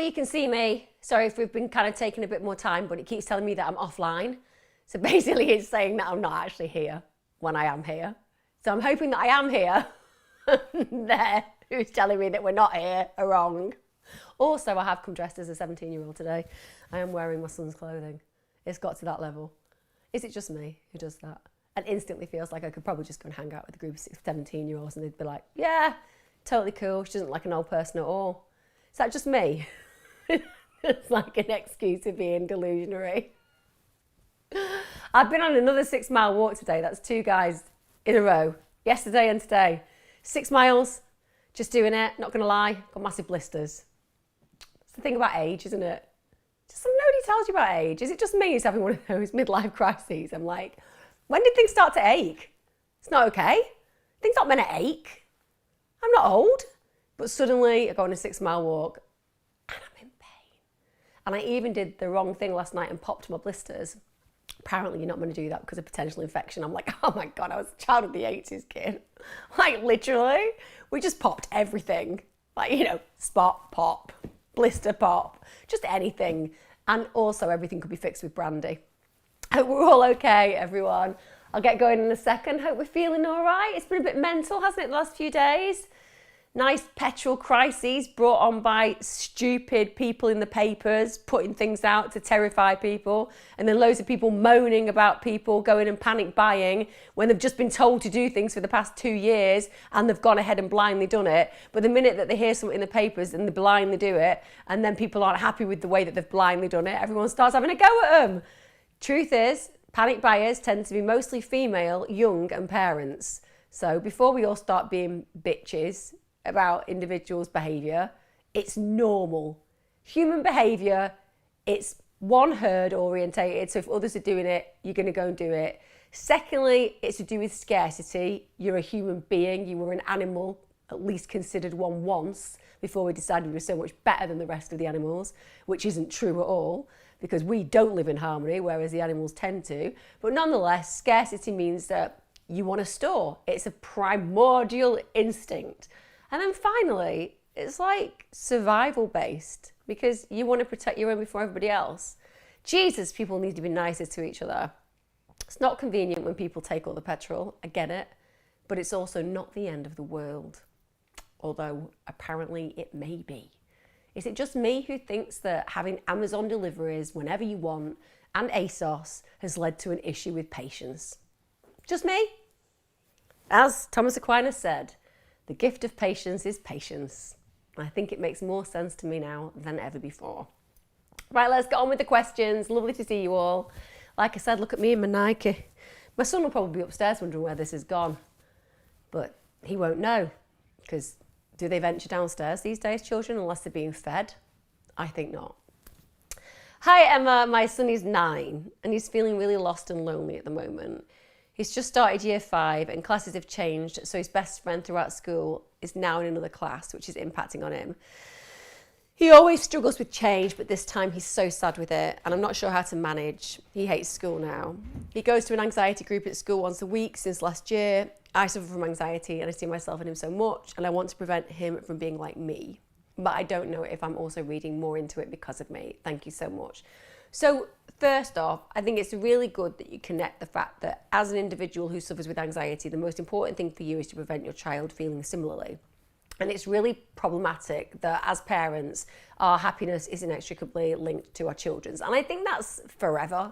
you can see me. Sorry if we've been kind of taking a bit more time, but it keeps telling me that I'm offline. So basically it's saying that I'm not actually here when I am here. So I'm hoping that I am here. There, who's telling me that we're not here are wrong. Also, I have come dressed as a 17-year-old today. I am wearing my son's clothing. It's got to that level. Is it just me who does that? And instantly feels like I could probably just go and hang out with a group of 17-year-olds and they'd be like, yeah, totally cool. She doesn't like an old person at all. Is that just me? It's like an excuse of being delusionary. I've been on another 6-mile walk today. That's 2 guys in a row, yesterday and today. 6 miles, just doing it, not gonna lie, got massive blisters. It's the thing about age, isn't it? Just nobody tells you about age. Is it just me who's having one of those midlife crises? I'm like, when did things start to ache? It's not okay. Things aren't meant to ache. I'm not old. But suddenly I go on a 6-mile walk and I'm in pain. And I even did the wrong thing last night and popped my blisters. Apparently you're not going to do that because of potential infection. I'm like, oh my God, I was a child of the 80s kid. Like literally, we just popped everything. Like, you know, spot, pop, blister, pop, just anything. And also everything could be fixed with brandy. Hope we're all okay, everyone. I'll get going in a second. Hope we're feeling all right. It's been a bit mental, hasn't it, the last few days? Nice petrol crises brought on by stupid people in the papers putting things out to terrify people, and then loads of people moaning about people going and panic buying when they've just been told to do things for the past 2 years and they've gone ahead and blindly done it. But the minute that they hear something in the papers and they blindly do it, and then people aren't happy with the way that they've blindly done it, everyone starts having a go at them. Truth is, panic buyers tend to be mostly female, young and parents. So before we all start being bitches about individuals' behaviour, it's normal. Human behaviour, it's one herd orientated, so if others are doing it, you're going to go and do it. Secondly, it's to do with scarcity. You're a human being, you were an animal, at least considered one once, before we decided we were so much better than the rest of the animals, which isn't true at all, because we don't live in harmony, whereas the animals tend to. But nonetheless, scarcity means that you want to store. It's a primordial instinct. And then finally, it's like survival based, because you want to protect your own before everybody else. Jesus, people need to be nicer to each other. It's not convenient when people take all the petrol, I get it, but it's also not the end of the world. Although apparently it may be. Is it just me who thinks that having Amazon deliveries whenever you want and ASOS has led to an issue with patience? Just me? As Thomas Aquinas said, the gift of patience is patience. I think it makes more sense to me now than ever before. Right, let's get on with the questions. Lovely to see you all. Like I said, look at me in my Nike. My son will probably be upstairs wondering where this has gone, but he won't know, because do they venture downstairs these days, children, unless they're being fed? I think not. Hi Emma, my son is 9 and he's feeling really lost and lonely at the moment. He's just started year 5 and classes have changed, so his best friend throughout school is now in another class, which is impacting on him. He always struggles with change, but this time he's so sad with it and I'm not sure how to manage. He hates school now. He goes to an anxiety group at school once a week since last year. I suffer from anxiety and I see myself in him so much, and I want to prevent him from being like me. But I don't know if I'm also reading more into it because of me. Thank you so much. So first off, I think it's really good that you connect the fact that as an individual who suffers with anxiety, the most important thing for you is to prevent your child feeling similarly. And it's really problematic that as parents, our happiness is inextricably linked to our children's. And I think that's forever.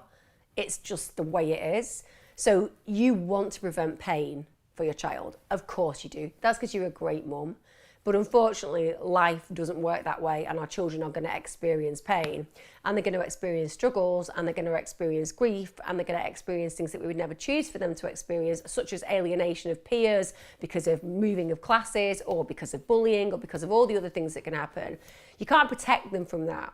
It's just the way it is. So you want to prevent pain for your child. Of course you do. That's because you're a great mum. But unfortunately, life doesn't work that way, and our children are going to experience pain, and they're going to experience struggles, and they're going to experience grief, and they're going to experience things that we would never choose for them to experience, such as alienation of peers because of moving of classes, or because of bullying, or because of all the other things that can happen. You can't protect them from that.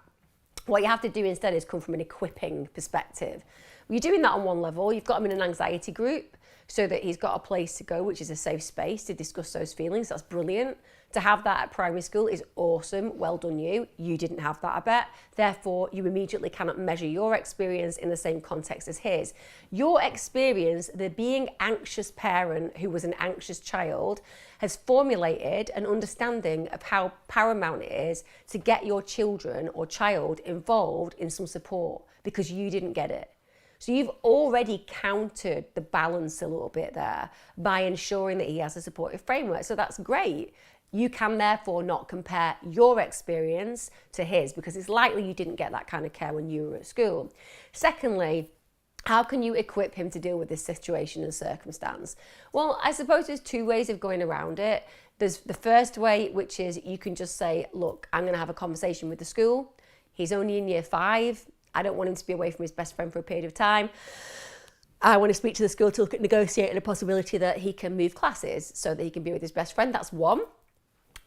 What you have to do instead is come from an equipping perspective. You're doing that on one level. You've got them in an anxiety group. so that he's got a place to go, which is a safe space to discuss those feelings. That's brilliant. To have that at primary school is awesome. Well done you. You didn't have that, I bet. Therefore, you immediately cannot measure your experience in the same context as his. Your experience, the being anxious parent who was an anxious child, has formulated an understanding of how paramount it is to get your children or child involved in some support because you didn't get it. So you've already countered the balance a little bit there by ensuring that he has a supportive framework. So that's great. You can therefore not compare your experience to his because it's likely you didn't get that kind of care when you were at school. Secondly, how can you equip him to deal with this situation and circumstance? Well, I suppose there's two ways of going around it. There's the first way, which is you can just say, look, I'm going to have a conversation with the school. He's only in year 5. I don't want him to be away from his best friend for a period of time. I want to speak to the school to look at negotiating a possibility that he can move classes so that he can be with his best friend. That's one.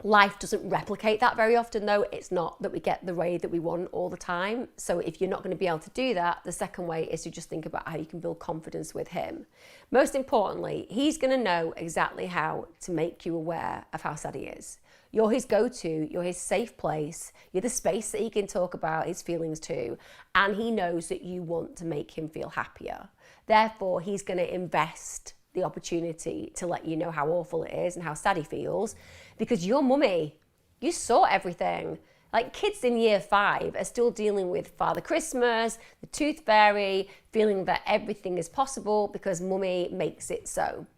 Life doesn't replicate that very often though. It's not that we get the way that we want all the time. So if you're not going to be able to do that, the second way is to just think about how you can build confidence with him. Most importantly, he's going to know exactly how to make you aware of how sad he is. You're his go-to, you're his safe place, you're the space that he can talk about his feelings to, and he knows that you want to make him feel happier. Therefore, he's going to invest the opportunity to let you know how awful it is and how sad he feels, because you're mummy. You saw everything. Like kids in year 5 are still dealing with Father Christmas, the Tooth Fairy, feeling that everything is possible because mummy makes it so.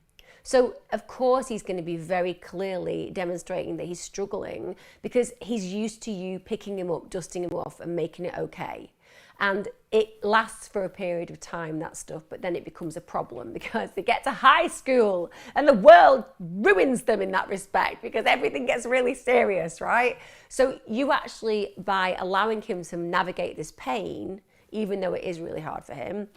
So of course he's going to be very clearly demonstrating that he's struggling because he's used to you picking him up, dusting him off and making it okay. And it lasts for a period of time, that stuff, but then it becomes a problem because they get to high school and the world ruins them in that respect because everything gets really serious, right? So you actually, by allowing him to navigate this pain, even though it is really hard for him,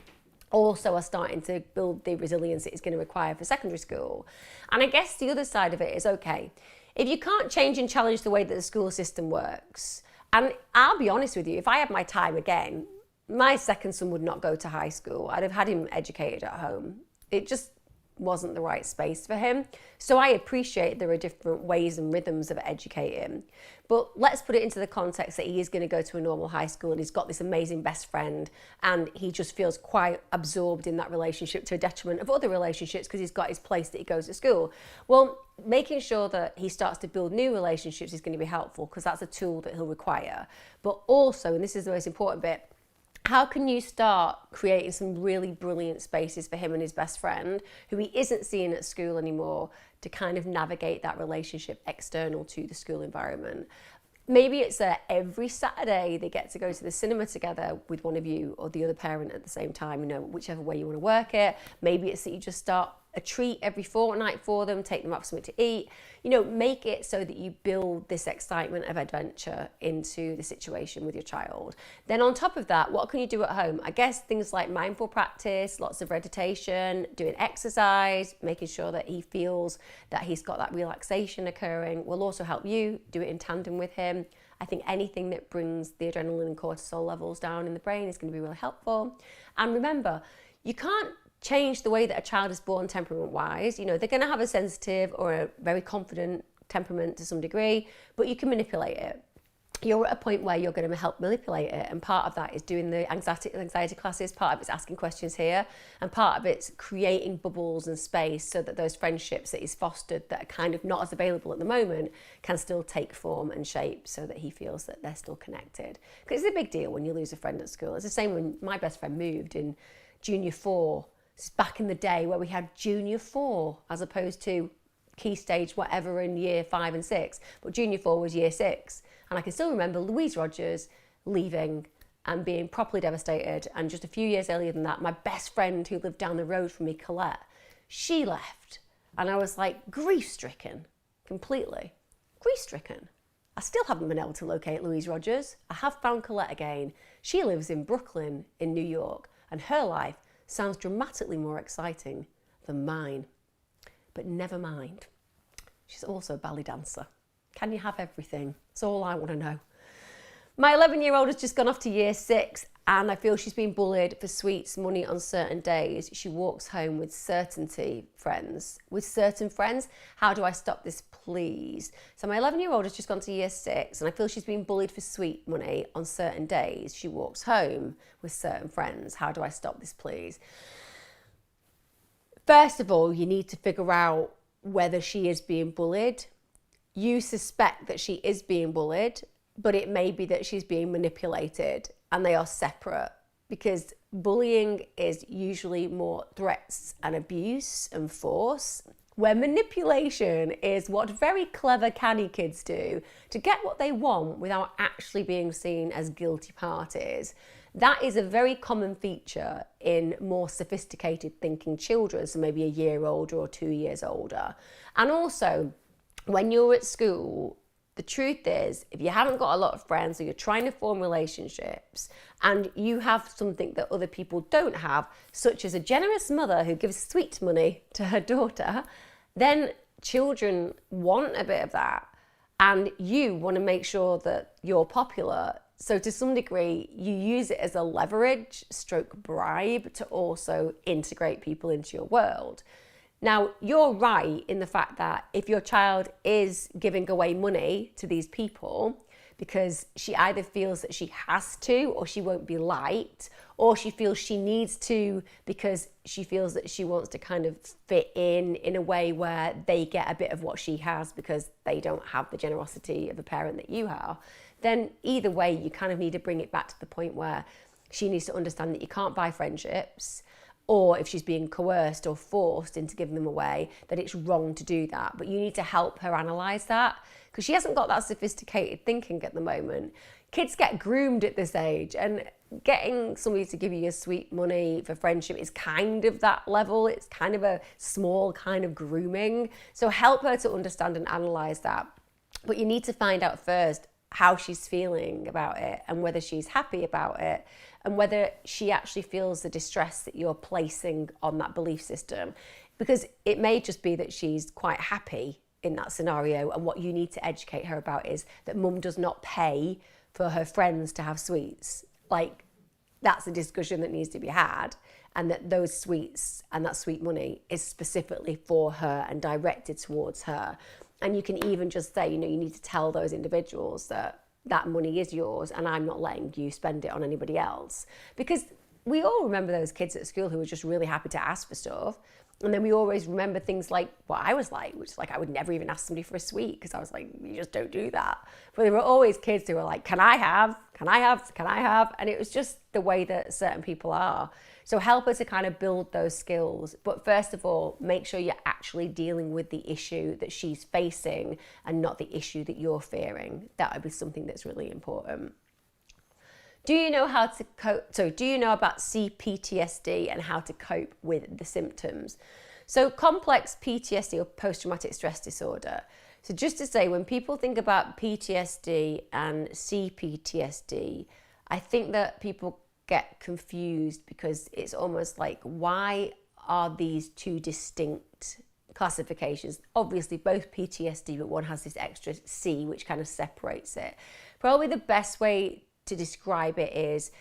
also are starting to build the resilience it is going to require for secondary school. And I guess the other side of it is, okay, if you can't change and challenge the way that the school system works, and I'll be honest with you, if I had my time again, my second son would not go to high school. I'd have had him educated at home. It just wasn't the right space for him. So I appreciate there are different ways and rhythms of educating. But let's put it into the context that he is going to go to a normal high school and he's got this amazing best friend and he just feels quite absorbed in that relationship to a detriment of other relationships because he's got his place that he goes to school. Well, making sure that he starts to build new relationships is going to be helpful because that's a tool that he'll require. But also, and this is the most important bit, how can you start creating some really brilliant spaces for him and his best friend, who he isn't seeing at school anymore, to kind of navigate that relationship external to the school environment? Maybe it's every Saturday they get to go to the cinema together with one of you or the other parent at the same time, whichever way you want to work it. Maybe it's that you just start a treat every fortnight for them, take them out for something to eat. Make it so that you build this excitement of adventure into the situation with your child. Then on top of that, what can you do at home? I guess things like mindful practice, lots of meditation, doing exercise, making sure that he feels that he's got that relaxation occurring will also help you do it in tandem with him. I think anything that brings the adrenaline and cortisol levels down in the brain is going to be really helpful. And remember, you can't change the way that a child is born temperament-wise. They're going to have a sensitive or a very confident temperament to some degree, but you can manipulate it. You're at a point where you're going to help manipulate it, and part of that is doing the anxiety classes, part of it's asking questions here, and part of it's creating bubbles and space so that those friendships that he's fostered that are kind of not as available at the moment can still take form and shape so that he feels that they're still connected. Because it's a big deal when you lose a friend at school. It's the same when my best friend moved in junior 4. It's back in the day where we had junior 4 as opposed to key stage whatever in year 5 and 6, but junior 4 was year 6. And I can still remember Louise Rogers leaving and being properly devastated. And just a few years earlier than that, my best friend who lived down the road from me, Colette, she left. And I was like grief-stricken, completely. Grief-stricken. I still haven't been able to locate Louise Rogers. I have found Colette again. She lives in Brooklyn in New York, and her life sounds dramatically more exciting than mine. But never mind. She's also a ballet dancer. Can you have everything? That's all I want to know. My 11-year-old has just gone off to year 6 and I feel she's been bullied for sweets money on certain days. She walks home with certain friends. How do I stop this, please? So my 11-year-old has just gone to year 6 and I feel she's been bullied for sweet money on certain days. She walks home with certain friends. How do I stop this, please? First of all, you need to figure out whether she is being bullied. You suspect that she is being bullied, but it may be that she's being manipulated, and they are separate, because bullying is usually more threats and abuse and force, where manipulation is what very clever canny kids do to get what they want without actually being seen as guilty parties. That is a very common feature in more sophisticated thinking children, so maybe a year older or 2 years older. And also, when you're at school, the truth is, if you haven't got a lot of friends or you're trying to form relationships and you have something that other people don't have, such as a generous mother who gives sweet money to her daughter, then children want a bit of that. And you want to make sure that you're popular. So to some degree, you use it as a leverage stroke bribe to also integrate people into your world. Now, you're right in the fact that if your child is giving away money to these people because she either feels that she has to or she won't be liked, or she feels she needs to because she feels that she wants to kind of fit in a way where they get a bit of what she has because they don't have the generosity of a parent that you are, then either way, you kind of need to bring it back to the point where she needs to understand that you can't buy friendships, or if she's being coerced or forced into giving them away, that it's wrong to do that. But you need to help her analyse that, because she hasn't got that sophisticated thinking at the moment. Kids get groomed at this age, and getting somebody to give you sweet money for friendship is kind of that level. It's kind of a small kind of grooming. So help her to understand and analyse that. But you need to find out first how she's feeling about it and whether she's happy about it and whether she actually feels the distress that you're placing on that belief system. Because it may just be that she's quite happy in that scenario, and what you need to educate her about is that mum does not pay for her friends to have sweets. Like, that's a discussion that needs to be had, and that those sweets and that sweet money is specifically for her and directed towards her. And you can even just say, you need to tell those individuals that that money is yours and I'm not letting you spend it on anybody else. Because we all remember those kids at school who were just really happy to ask for stuff. And then we always remember things like what I was like, which is like I would never even ask somebody for a sweet because I was like, you just don't do that. But there were always kids who were like, can I have? And it was just the way that certain people are. So help her to kind of build those skills. But first of all, make sure you're actually dealing with the issue that she's facing and not the issue that you're fearing. That would be something that's really important. Do you know how to cope? So do you know about CPTSD and how to cope with the symptoms? So complex PTSD, or post-traumatic stress disorder. So just to say, when people think about PTSD and CPTSD, I think that people get confused because it's almost like, why are these two distinct classifications? Obviously both PTSD, but one has this extra C which kind of separates it. Probably the best way to describe it is,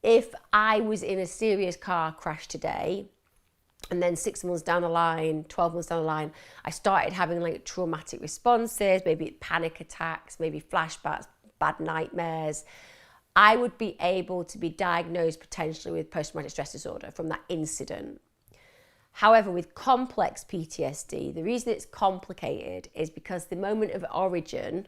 if I was in a serious car crash today and then 6 months down the line, 12 months down the line, I started having like traumatic responses, maybe panic attacks, maybe flashbacks, bad nightmares, I would be able to be diagnosed potentially with post-traumatic stress disorder from that incident. However, with complex PTSD, the reason it's complicated is because the moment of origin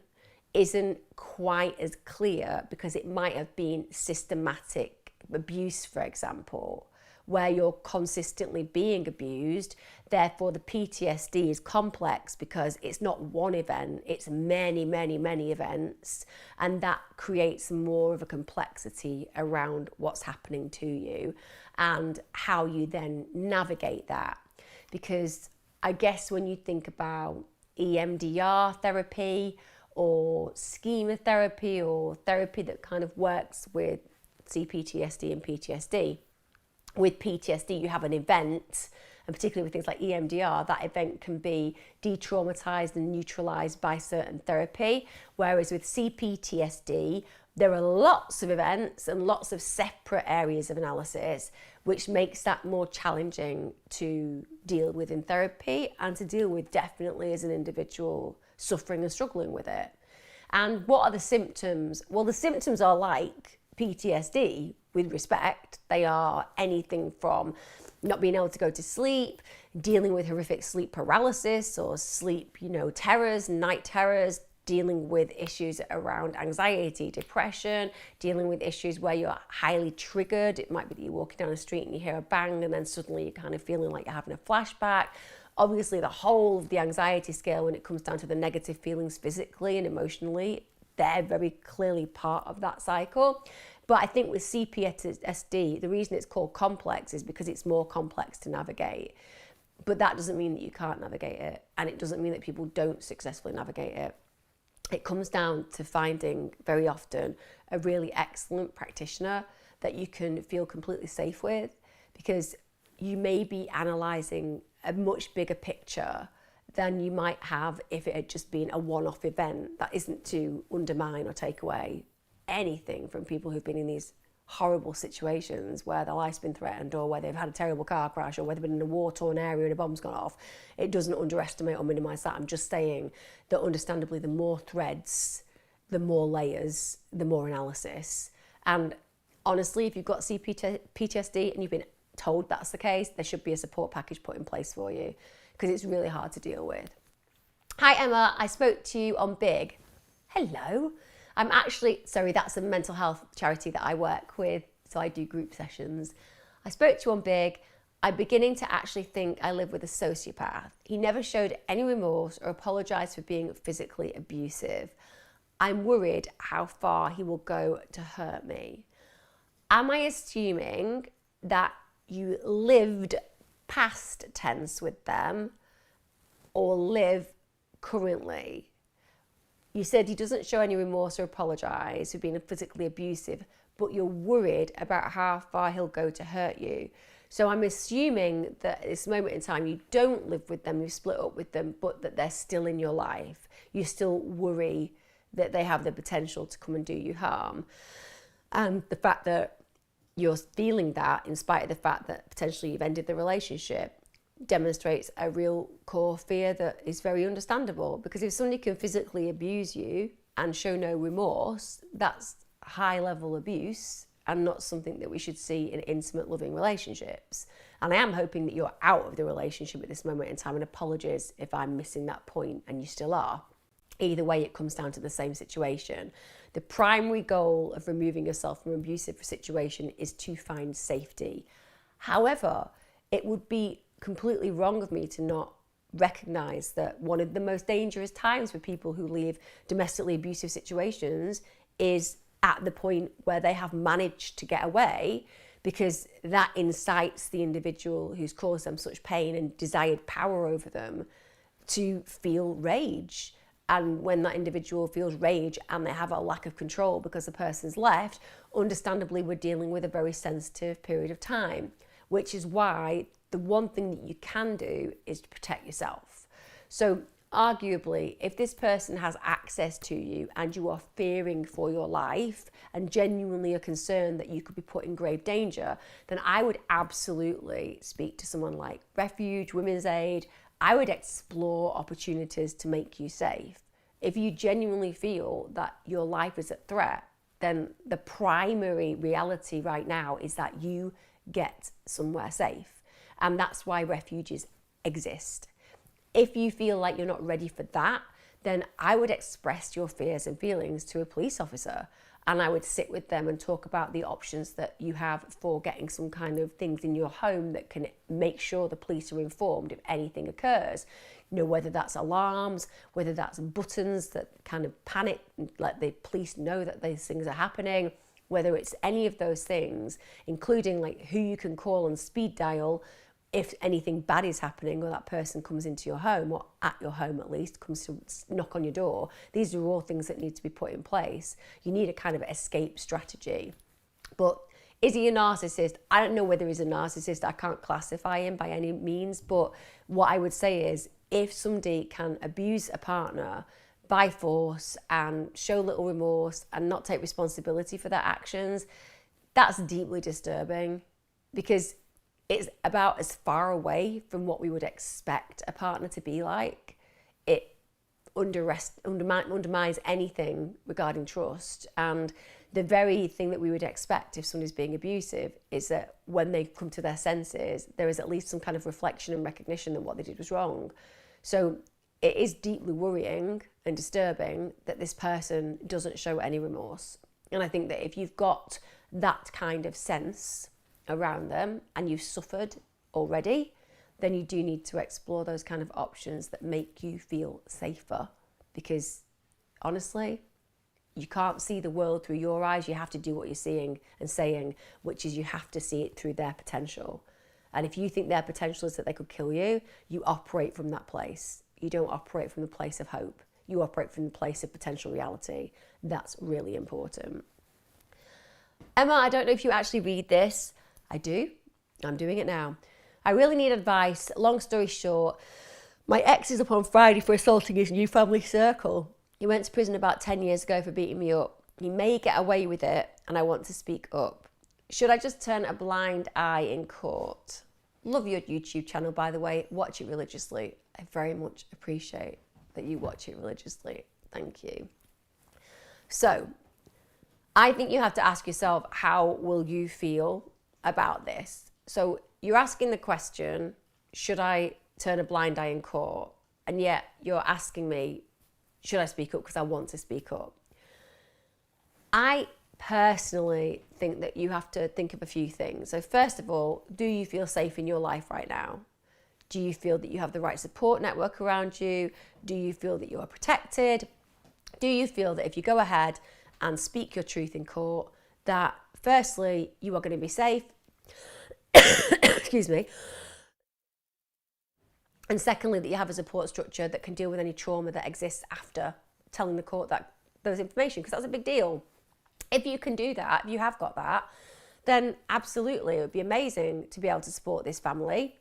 isn't quite as clear, because it might have been systematic abuse, for example, where you're consistently being abused. Therefore, the PTSD is complex because it's not one event, it's many, many, many events. And that creates more of a complexity around what's happening to you and how you then navigate that. Because I guess when you think about EMDR therapy or schema therapy or therapy that kind of works with CPTSD and PTSD, with PTSD, you have an event, and particularly with things like EMDR, that event can be de-traumatized and neutralized by certain therapy. Whereas with CPTSD, There are lots of events and lots of separate areas of analysis, which makes that more challenging to deal with in therapy and to deal with definitely as an individual suffering and struggling with it. And what are the symptoms? Well, the symptoms are like PTSD with respect. They are anything from not being able to go to sleep, dealing with horrific sleep paralysis or sleep, terrors, night terrors, dealing with issues around anxiety, depression, dealing with issues where you're highly triggered. It might be that you're walking down the street and you hear a bang and then suddenly you're kind of feeling like you're having a flashback. Obviously, the whole of the anxiety scale, when it comes down to the negative feelings physically and emotionally, they're very clearly part of that cycle. But I think with CPTSD, the reason it's called complex is because it's more complex to navigate. But that doesn't mean that you can't navigate it. And it doesn't mean that people don't successfully navigate it. It comes down to finding very often a really excellent practitioner that you can feel completely safe with, because you may be analysing a much bigger picture than you might have if it had just been a one-off event. That isn't to undermine or take away anything from people who've been in these horrible situations where their life's been threatened, or where they've had a terrible car crash, or where they've been in a war-torn area and a bomb's gone off. It doesn't underestimate or minimise that. I'm just saying that understandably, the more threads, the more layers, the more analysis. And honestly, if you've got PTSD and you've been told that's the case, there should be a support package put in place for you, because it's really hard to deal with. Hi Emma, I spoke to you on Big. Hello. That's a mental health charity that I work with, so I do group sessions. I spoke to you on Big. I'm beginning to actually think I live with a sociopath. He never showed any remorse or apologised for being physically abusive. I'm worried how far he will go to hurt me. Am I assuming that you lived past tense with them or live currently? You said he doesn't show any remorse or apologise for being physically abusive, but you're worried about how far he'll go to hurt you. So I'm assuming that at this moment in time, you don't live with them, you've split up with them, but that they're still in your life. You still worry that they have the potential to come and do you harm. And the fact that you're feeling that, in spite of the fact that potentially you've ended the relationship, demonstrates a real core fear that is very understandable. Because if somebody can physically abuse you and show no remorse, that's high level abuse and not something that we should see in intimate, loving relationships. And I am hoping that you're out of the relationship at this moment in time, and apologies if I'm missing that point and you still are. Either way, it comes down to the same situation. The primary goal of removing yourself from an abusive situation is to find safety. However, it would be completely wrong of me to not recognise that one of the most dangerous times for people who leave domestically abusive situations is at the point where they have managed to get away, because that incites the individual who's caused them such pain and desired power over them to feel rage. And when that individual feels rage and they have a lack of control because the person's left, understandably, we're dealing with a very sensitive period of time, which is why the one thing that you can do is to protect yourself. So arguably, if this person has access to you and you are fearing for your life and genuinely are concerned that you could be put in grave danger, then I would absolutely speak to someone like Refuge, Women's Aid. I would explore opportunities to make you safe. If you genuinely feel that your life is at threat, then the primary reality right now is that you get somewhere safe. And that's why refuges exist. If you feel like you're not ready for that, then I would express your fears and feelings to a police officer, and I would sit with them and talk about the options that you have for getting some kind of things in your home that can make sure the police are informed if anything occurs. You know, whether that's alarms, whether that's buttons that kind of panic, let the police know that these things are happening, whether it's any of those things, including like who you can call on speed dial if anything bad is happening, or that person comes into your home, or at your home at least, comes to knock on your door. These are all things that need to be put in place. You need a kind of escape strategy. But is he a narcissist? I don't know whether he's a narcissist. I can't classify him by any means. But what I would say is, if somebody can abuse a partner by force and show little remorse and not take responsibility for their actions, that's deeply disturbing, because it's about as far away from what we would expect a partner to be like. It undermines anything regarding trust. And the very thing that we would expect if somebody's being abusive is that when they come to their senses, there is at least some kind of reflection and recognition that what they did was wrong. So it is deeply worrying and disturbing that this person doesn't show any remorse. And I think that if you've got that kind of sense around them and you've suffered already, then you do need to explore those kind of options that make you feel safer. Because honestly, you can't see the world through your eyes. You have to do what you're seeing and saying, which is you have to see it through their potential. And if you think their potential is that they could kill you, you operate from that place. You don't operate from the place of hope. You operate from the place of potential reality. That's really important. Emma, I don't know if you actually read this. I do. I'm doing it now. I really need advice. Long story short, my ex is up on Friday for assaulting his new family circle. He went to prison about 10 years ago for beating me up. He may get away with it, and I want to speak up. Should I just turn a blind eye in court? Love your YouTube channel, by the way. Watch it religiously. I very much appreciate that you watch it religiously. Thank you. So, I think you have to ask yourself, how will you feel about this? So you're asking the question, should I turn a blind eye in court? And yet you're asking me, should I speak up because I want to speak up? I personally think that you have to think of a few things. So first of all, do you feel safe in your life right now? Do you feel that you have the right support network around you? Do you feel that you are protected? Do you feel that if you go ahead and speak your truth in court, that firstly, you are going to be safe, excuse me, and secondly, that you have a support structure that can deal with any trauma that exists after telling the court that those information, because that's a big deal. If you can do that, if you have got that, then absolutely, it would be amazing to be able to support this family,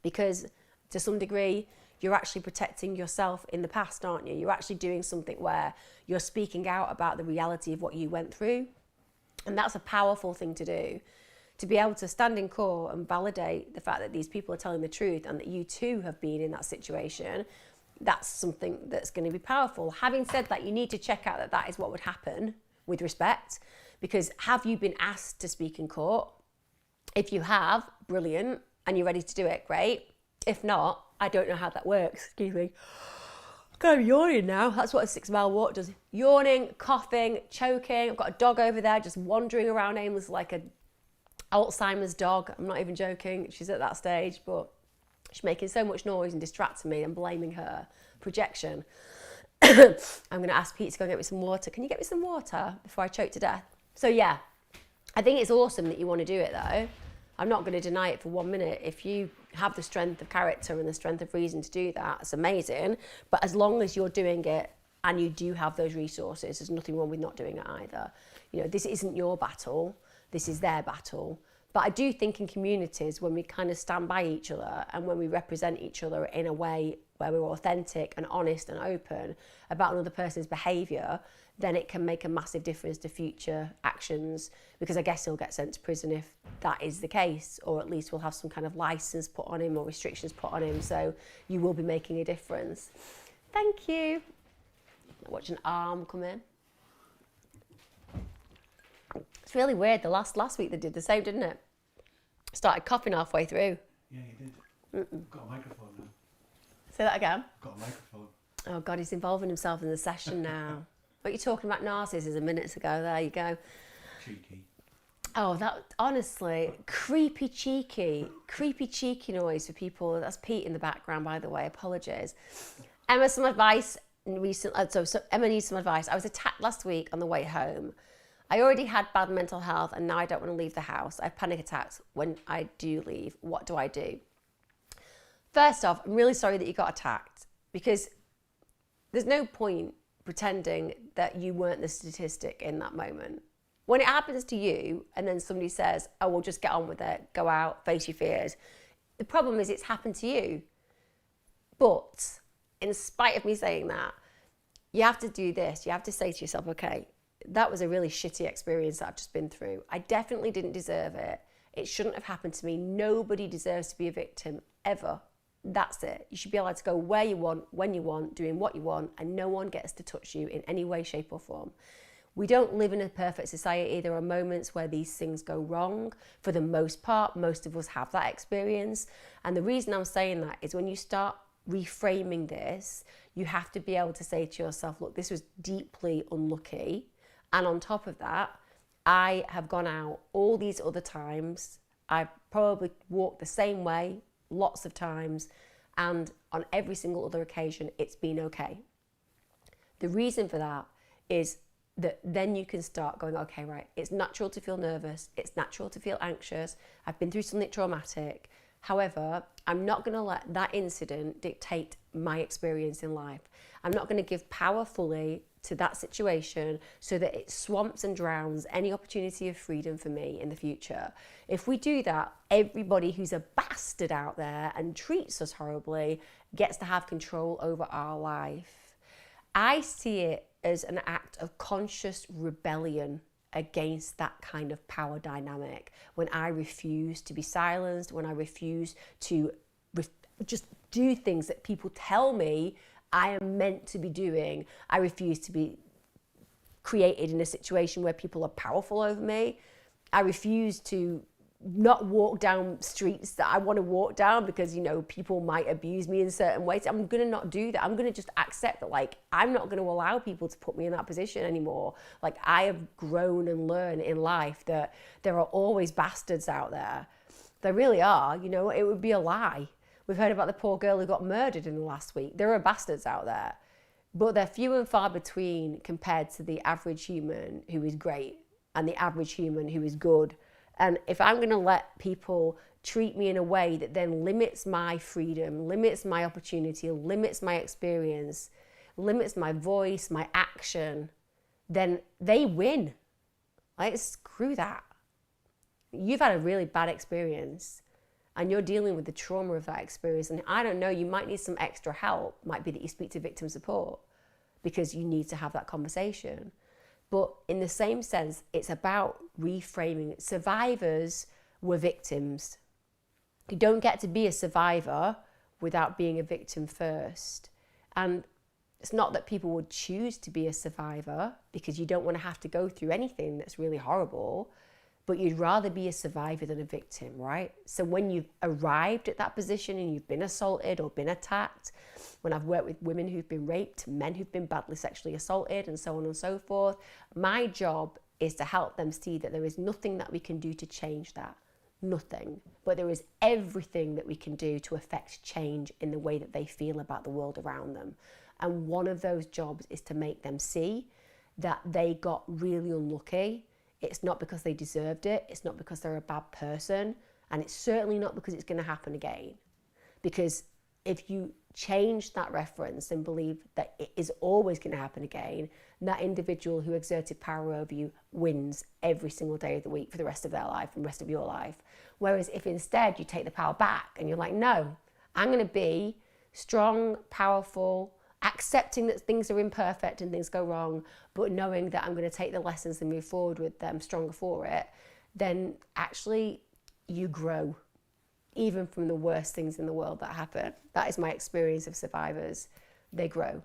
because to some degree, you're actually protecting yourself in the past, aren't you? You're actually doing something where you're speaking out about the reality of what you went through. And that's a powerful thing to do, to be able to stand in court and validate the fact that these people are telling the truth and that you too have been in that situation. That's something that's going to be powerful. Having said that, you need to check out that that is what would happen with respect, because have you been asked to speak in court? If you have, brilliant, and you're ready to do it, great. If not, I don't know how that works. Excuse me. I'm kind of yawning now. That's what a 6 mile walk does. Yawning, coughing, choking. I've got a dog over there just wandering around aimlessly like a Alzheimer's dog. I'm not even joking. She's at that stage, but she's making so much noise and distracting me. I'm blaming her. Projection. I'm going to ask Pete to go and get me some water. Can you get me some water before I choke to death? So yeah, I think it's awesome that you want to do it though. I'm not going to deny it for 1 minute. If you have the strength of character and the strength of reason to do that, it's amazing. But as long as you're doing it and you do have those resources, there's nothing wrong with not doing it either. You know, this isn't your battle. This is their battle. But I do think in communities, when we kind of stand by each other and when we represent each other in a way where we're authentic and honest and open about another person's behaviour, then it can make a massive difference to future actions, because I guess he'll get sent to prison if that is the case, or at least we'll have some kind of licence put on him or restrictions put on him. So you will be making a difference. Thank you. Watch an arm come in. It's really weird. The last week they did the same, didn't it? Started coughing halfway through. Yeah, you did. Got a microphone now. Say that again. Got a microphone. Oh God, he's involving himself in the session now. What you're talking about narcissism minutes ago. There you go. Cheeky. Oh, that honestly, creepy cheeky noise for people. That's Pete in the background, by the way. Apologies. Emma, some advice. So Emma needs some advice. I was attacked last week on the way home. I already had bad mental health and now I don't want to leave the house. I have panic attacks when I do leave. What do I do? First off, I'm really sorry that you got attacked, because there's no point pretending that you weren't the statistic in that moment. When it happens to you and then somebody says, oh, well, just get on with it, go out, face your fears. The problem is it's happened to you. But in spite of me saying that, you have to do this. You have to say to yourself, okay, that was a really shitty experience that I've just been through. I definitely didn't deserve it. It shouldn't have happened to me. Nobody deserves to be a victim, ever. That's it. You should be allowed to go where you want, when you want, doing what you want, and no one gets to touch you in any way, shape, or form. We don't live in a perfect society. There are moments where these things go wrong. For the most part, most of us have that experience. And the reason I'm saying that is when you start reframing this, you have to be able to say to yourself, look, this was deeply unlucky. And on top of that, I have gone out all these other times. I've probably walked the same way lots of times. And on every single other occasion, it's been okay. The reason for that is that then you can start going, okay, right, it's natural to feel nervous. It's natural to feel anxious. I've been through something traumatic. However, I'm not going to let that incident dictate my experience in life. I'm not going to give power fully to that situation so that it swamps and drowns any opportunity of freedom for me in the future. If we do that, everybody who's a bastard out there and treats us horribly gets to have control over our life. I see it as an act of conscious rebellion against that kind of power dynamic, when I refuse to be silenced, when I refuse to just do things that people tell me I am meant to be doing. I refuse to be created in a situation where people are powerful over me. I refuse to not walk down streets that I want to walk down because, you know, people might abuse me in certain ways. I'm going to not do that. I'm going to just accept that, like, I'm not going to allow people to put me in that position anymore. Like, I have grown and learned in life that there are always bastards out there. There really are. You know, it would be a lie. We've heard about the poor girl who got murdered in the last week. There are bastards out there, but they're few and far between compared to the average human who is great and the average human who is good. And if I'm going to let people treat me in a way that then limits my freedom, limits my opportunity, limits my experience, limits my voice, my action, then they win. Like, screw that. You've had a really bad experience and you're dealing with the trauma of that experience. And I don't know, you might need some extra help. Might be that you speak to victim support because you need to have that conversation. But in the same sense, it's about reframing it. Survivors were victims. You don't get to be a survivor without being a victim first. And it's not that people would choose to be a survivor because you don't want to have to go through anything that's really horrible, but you'd rather be a survivor than a victim, right? So when you've arrived at that position and you've been assaulted or been attacked, when I've worked with women who've been raped, men who've been badly sexually assaulted, and so on and so forth, my job is to help them see that there is nothing that we can do to change that. Nothing. But there is everything that we can do to affect change in the way that they feel about the world around them. And one of those jobs is to make them see that they got really unlucky. It's not because they deserved it. It's not because they're a bad person. And it's certainly not because it's going to happen again. Because if you change that reference and believe that it is always going to happen again, that individual who exerted power over you wins every single day of the week for the rest of their life and the rest of your life. Whereas if instead you take the power back and you're like, no, I'm going to be strong, powerful, accepting that things are imperfect and things go wrong, but knowing that I'm going to take the lessons and move forward with them stronger for it, then actually you grow, even from the worst things in the world that happen. That is my experience of survivors. They grow,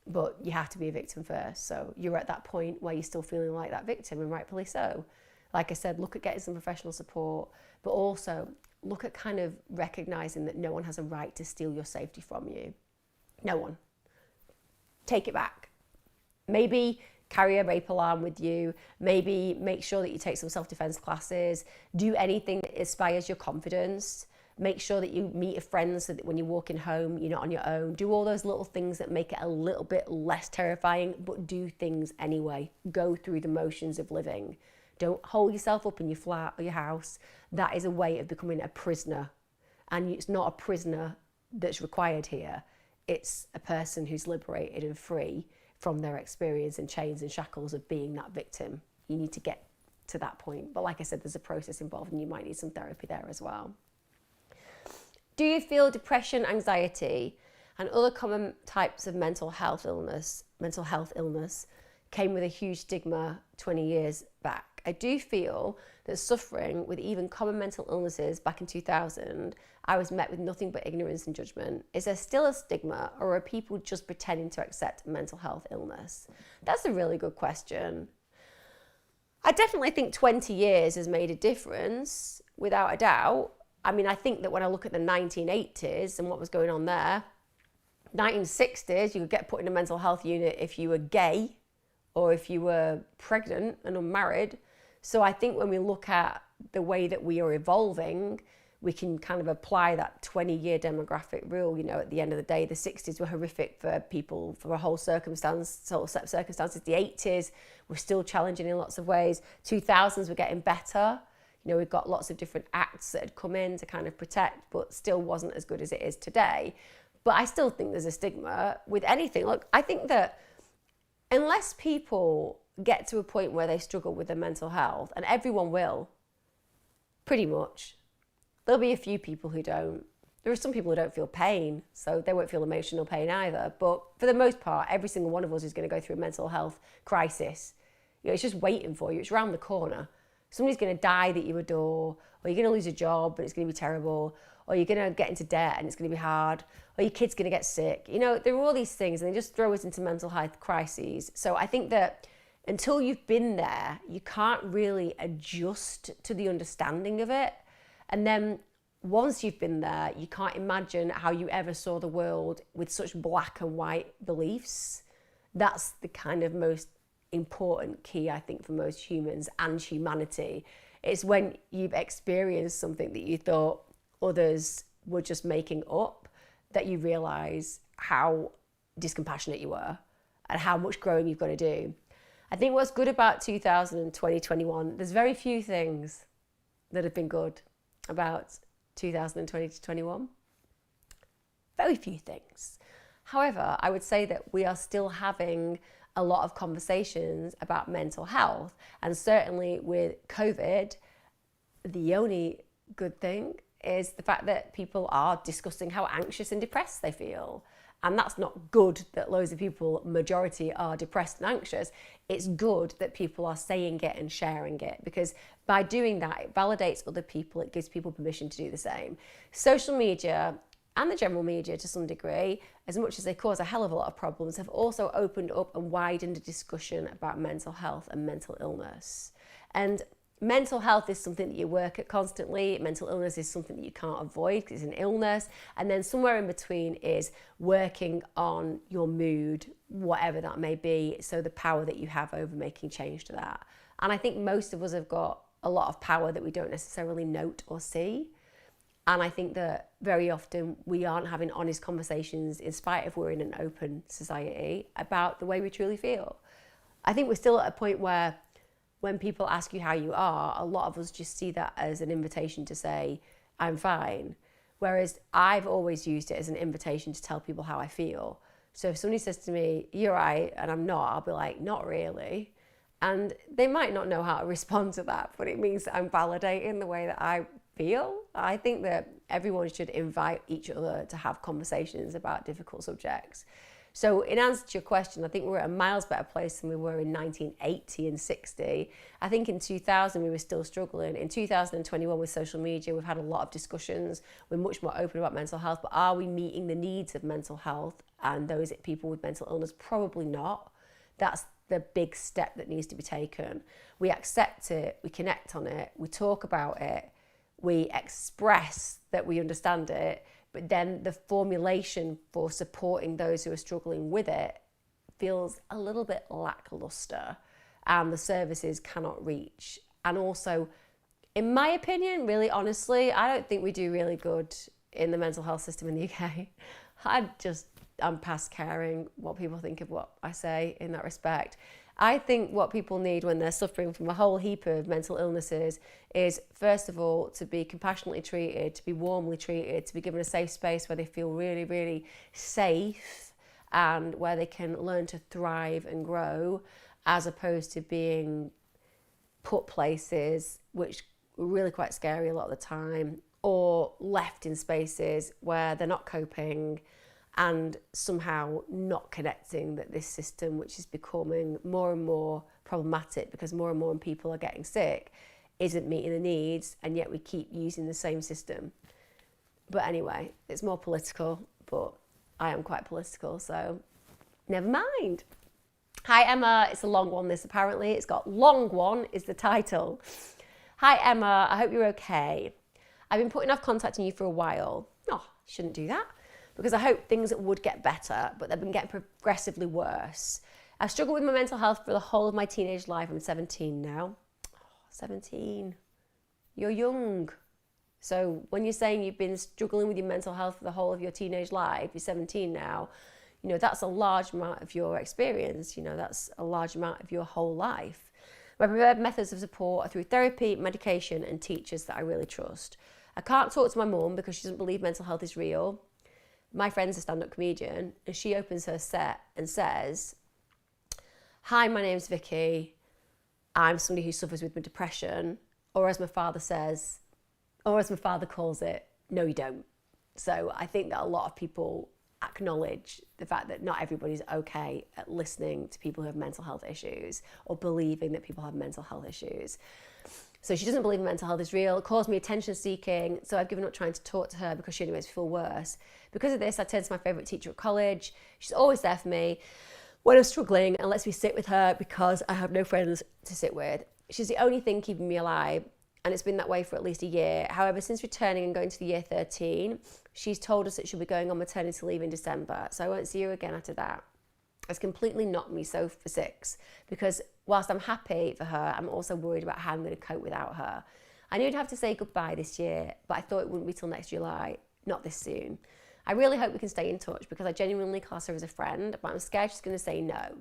but you have to be a victim first. So you're at that point where you're still feeling like that victim, and rightfully so. Like I said, look at getting some professional support, but also look at kind of recognizing that no one has a right to steal your safety from you. No one. Take it back. Maybe carry a rape alarm with you. Maybe make sure that you take some self-defense classes. Do anything that inspires your confidence. Make sure that you meet your friends so that when you're walking home, you're not on your own. Do all those little things that make it a little bit less terrifying, but do things anyway. Go through the motions of living. Don't hold yourself up in your flat or your house. That is a way of becoming a prisoner. And it's not a prisoner that's required here. It's a person who's liberated and free from their experience and chains and shackles of being that victim. You need to get to that point. But like I said, there's a process involved and you might need some therapy there as well. Do you feel depression, anxiety? and other common types of mental health illness came with a huge stigma 20 years back. I do feel that suffering with even common mental illnesses back in 2000, I was met with nothing but ignorance and judgment. Is there still a stigma, or are people just pretending to accept mental health illness? That's a really good question. I definitely think 20 years has made a difference, without a doubt. I mean, I think that when I look at the 1980s and what was going on there, 1960s, you could get put in a mental health unit if you were gay or if you were pregnant and unmarried. So I think when we look at the way that we are evolving, we can kind of apply that 20-year demographic rule. You know, at the end of the day, the 60s were horrific for people for a whole set of circumstances. The 80s were still challenging in lots of ways. 2000s were getting better. You know, we've got lots of different acts that had come in to kind of protect, but still wasn't as good as it is today. But I still think there's a stigma with anything. Look, I think that unless people get to a point where they struggle with their mental health, and everyone will, pretty much, there'll be a few people who don't. There are some people who don't feel pain, so they won't feel emotional pain either. But for the most part, every single one of us is going to go through a mental health crisis. You know, it's just waiting for you. It's around the corner. Somebody's going to die that you adore, or you're going to lose a job and it's going to be terrible, or you're going to get into debt and it's going to be hard, or your kid's going to get sick. You know, there are all these things and they just throw us into mental health crises. So I think that until you've been there, you can't really adjust to the understanding of it. And then once you've been there, you can't imagine how you ever saw the world with such black and white beliefs. That's the kind of most important key, I think, for most humans and humanity. It's when you've experienced something that you thought others were just making up that you realise how discompassionate you were and how much growing you've got to do. I think what's good about 2020, 21, there's very few things that have been good about 2020 to 21. Very few things. However, I would say that we are still having a lot of conversations about mental health. And certainly with COVID, the only good thing is the fact that people are discussing how anxious and depressed they feel. And that's not good that loads of people, majority, are depressed and anxious. It's good that people are saying it and sharing it, because by doing that, it validates other people. It gives people permission to do the same. Social media and the general media, to some degree, as much as they cause a hell of a lot of problems, have also opened up and widened a discussion about mental health and mental illness. And mental health is something that you work at constantly. Mental illness is something that you can't avoid because it's an illness. And then somewhere in between is working on your mood, whatever that may be, so the power that you have over making change to that. And I think most of us have got a lot of power that we don't necessarily note or see. And I think that very often we aren't having honest conversations, in spite of we're in an open society, about the way we truly feel. I think we're still at a point where when people ask you how you are, a lot of us just see that as an invitation to say, I'm fine. Whereas I've always used it as an invitation to tell people how I feel. So if somebody says to me, you're right, and I'm not, I'll be like, not really. And they might not know how to respond to that, but it means that I'm validating the way that I feel. I think that everyone should invite each other to have conversations about difficult subjects. So in answer to your question, I think we're at a miles better place than we were in 1980 and 60. I think in 2000 we were still struggling. In 2021 with social media, we've had a lot of discussions. We're much more open about mental health, but are we meeting the needs of mental health and those people with mental illness? Probably not. That's the big step that needs to be taken. We accept it, we connect on it, we talk about it, we express that we understand it, but then the formulation for supporting those who are struggling with it feels a little bit lackluster, and the services cannot reach. And also, in my opinion, really honestly, I don't think we do really good in the mental health system in the UK. I'm past caring what people think of what I say in that respect. I think what people need when they're suffering from a whole heap of mental illnesses is, first of all, to be compassionately treated, to be warmly treated, to be given a safe space where they feel really, really safe and where they can learn to thrive and grow, as opposed to being put places which are really quite scary a lot of the time, or left in spaces where they're not coping and somehow not connecting that this system, which is becoming more and more problematic because more and more people are getting sick, isn't meeting the needs, and yet we keep using the same system. But anyway, it's more political, but I am quite political, so never mind. Hi Emma, it's a long one this apparently. It's got long one is the title. Hi Emma, I hope you're okay. I've been putting off contacting you for a while. Oh, shouldn't do that. Because I hope things would get better, but they've been getting progressively worse. I've struggled with my mental health for the whole of my teenage life. I'm 17 now. Oh, 17. You're young. So when you're saying you've been struggling with your mental health for the whole of your teenage life, you're 17 now, you know, that's a large amount of your experience. You know, that's a large amount of your whole life. My preferred methods of support are through therapy, medication, and teachers that I really trust. I can't talk to my mum because she doesn't believe mental health is real. My friend's a stand-up comedian, and she opens her set and says, "Hi, my name's Vicky. I'm somebody who suffers with depression," or as my father says, or as my father calls it, "No, you don't." So I think that a lot of people acknowledge the fact that not everybody's okay at listening to people who have mental health issues or believing that people have mental health issues. So she doesn't believe mental health is real. It caused me attention seeking, so I've given up trying to talk to her because she only makes me feel worse. Because of this, I turned to my favourite teacher at college. She's always there for me when I'm struggling and lets me sit with her because I have no friends to sit with. She's the only thing keeping me alive, and it's been that way for at least a year. However, since returning and going to the year 13, she's told us that she'll be going on maternity leave in December, so I won't see her again after that. It's completely knocked me so for six because whilst I'm happy for her, I'm also worried about how I'm going to cope without her. I knew I'd have to say goodbye this year, but I thought it wouldn't be till next July, not this soon. I really hope we can stay in touch because I genuinely class her as a friend, but I'm scared she's going to say no.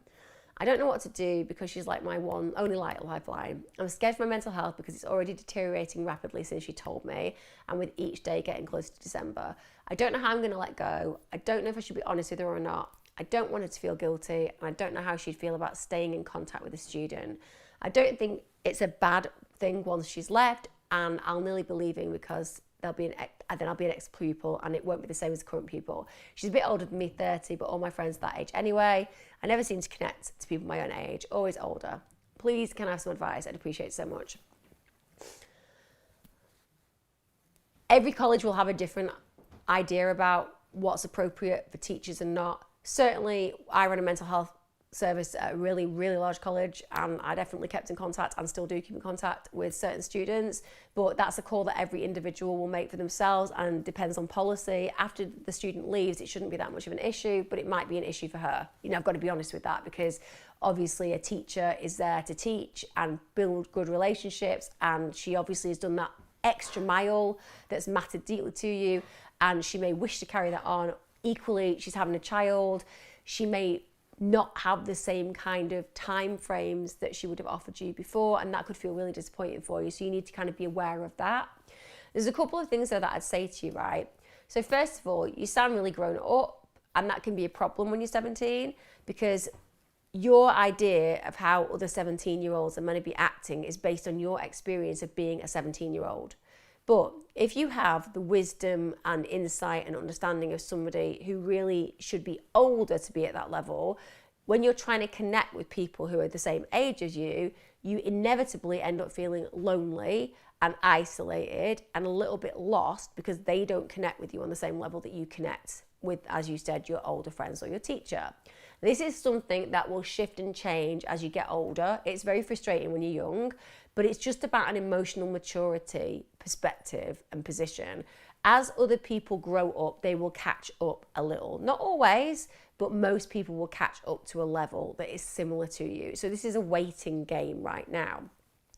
I don't know what to do because she's like my only lifeline. I'm scared for my mental health because it's already deteriorating rapidly since she told me, and with each day getting closer to December. I don't know how I'm going to let go. I don't know if I should be honest with her or not. I don't want her to feel guilty, and I don't know how she'd feel about staying in contact with a student. I don't think it's a bad thing once she's left, and I'll nearly be leaving because then I'll be an ex-pupil, and it won't be the same as the current pupil. She's a bit older than me, 30, but all my friends are that age anyway. I never seem to connect to people my own age, always older. Please, can I have some advice? I'd appreciate it so much. Every college will have a different idea about what's appropriate for teachers and not. Certainly, I run a mental health service at a really, really large college, and I definitely kept in contact and still do keep in contact with certain students, but that's a call that every individual will make for themselves and depends on policy. After the student leaves, it shouldn't be that much of an issue, but it might be an issue for her. You know, I've got to be honest with that because obviously a teacher is there to teach and build good relationships, and she obviously has done that extra mile that's mattered deeply to you, and she may wish to carry that on. Equally, she's having a child. She may not have the same kind of time frames that she would have offered you before, and that could feel really disappointing for you. So you need to kind of be aware of that. There's a couple of things though that I'd say to you, right? So first of all, you sound really grown up, and that can be a problem when you're 17 because your idea of how other 17-year-olds are meant to be acting is based on your experience of being a 17-year-old. But if you have the wisdom and insight and understanding of somebody who really should be older to be at that level, when you're trying to connect with people who are the same age as you, you inevitably end up feeling lonely and isolated and a little bit lost because they don't connect with you on the same level that you connect with, as you said, your older friends or your teacher. This is something that will shift and change as you get older. It's very frustrating when you're young, but it's just about an emotional maturity, perspective and position. As other people grow up, they will catch up a little. Not always, but most people will catch up to a level that is similar to you. So this is a waiting game right now.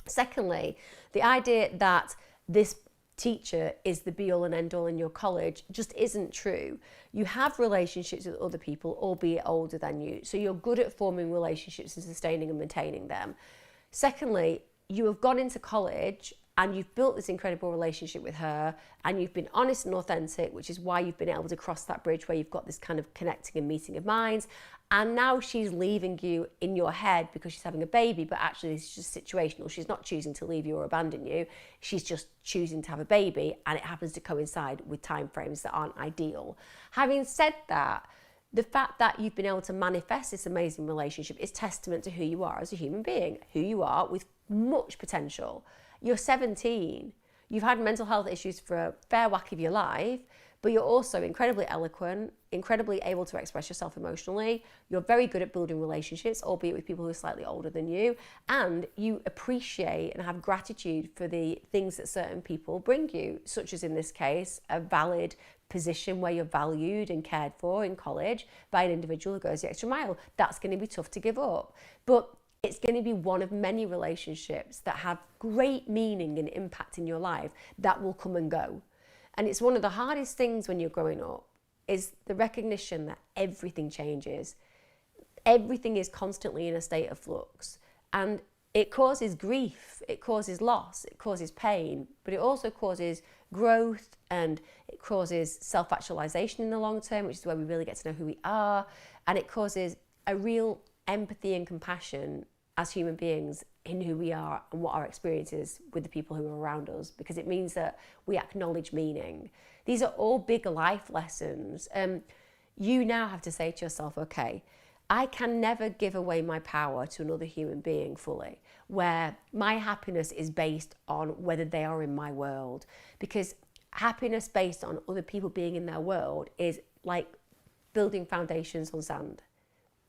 Secondly, the idea that this teacher is the be all and end all in your college just isn't true. You have relationships with other people, albeit older than you. So you're good at forming relationships and sustaining and maintaining them. Secondly, you have gone into college and you've built this incredible relationship with her, and you've been honest and authentic, which is why you've been able to cross that bridge where you've got this kind of connecting and meeting of minds. And now she's leaving you in your head because she's having a baby, but actually this is just situational. She's not choosing to leave you or abandon you. She's just choosing to have a baby, and it happens to coincide with timeframes that aren't ideal. Having said that, the fact that you've been able to manifest this amazing relationship is testament to who you are as a human being, who you are with much potential. You're 17, you've had mental health issues for a fair whack of your life, but you're also incredibly eloquent, incredibly able to express yourself emotionally. You're very good at building relationships, albeit with people who are slightly older than you, and you appreciate and have gratitude for the things that certain people bring you, such as in this case, a valid position where you're valued and cared for in college by an individual who goes the extra mile. That's going to be tough to give up, but it's going to be one of many relationships that have great meaning and impact in your life that will come and go. And it's one of the hardest things when you're growing up, is the recognition that everything changes. Everything is constantly in a state of flux, and it causes grief, it causes loss, it causes pain, but it also causes growth, and it causes self-actualization in the long term, which is where we really get to know who we are, and it causes a real empathy and compassion as human beings in who we are and what our experience is with the people who are around us, because it means that we acknowledge meaning. These are all big life lessons. You now have to say to yourself, okay, I can never give away my power to another human being fully, where my happiness is based on whether they are in my world, because happiness based on other people being in their world is like building foundations on sand.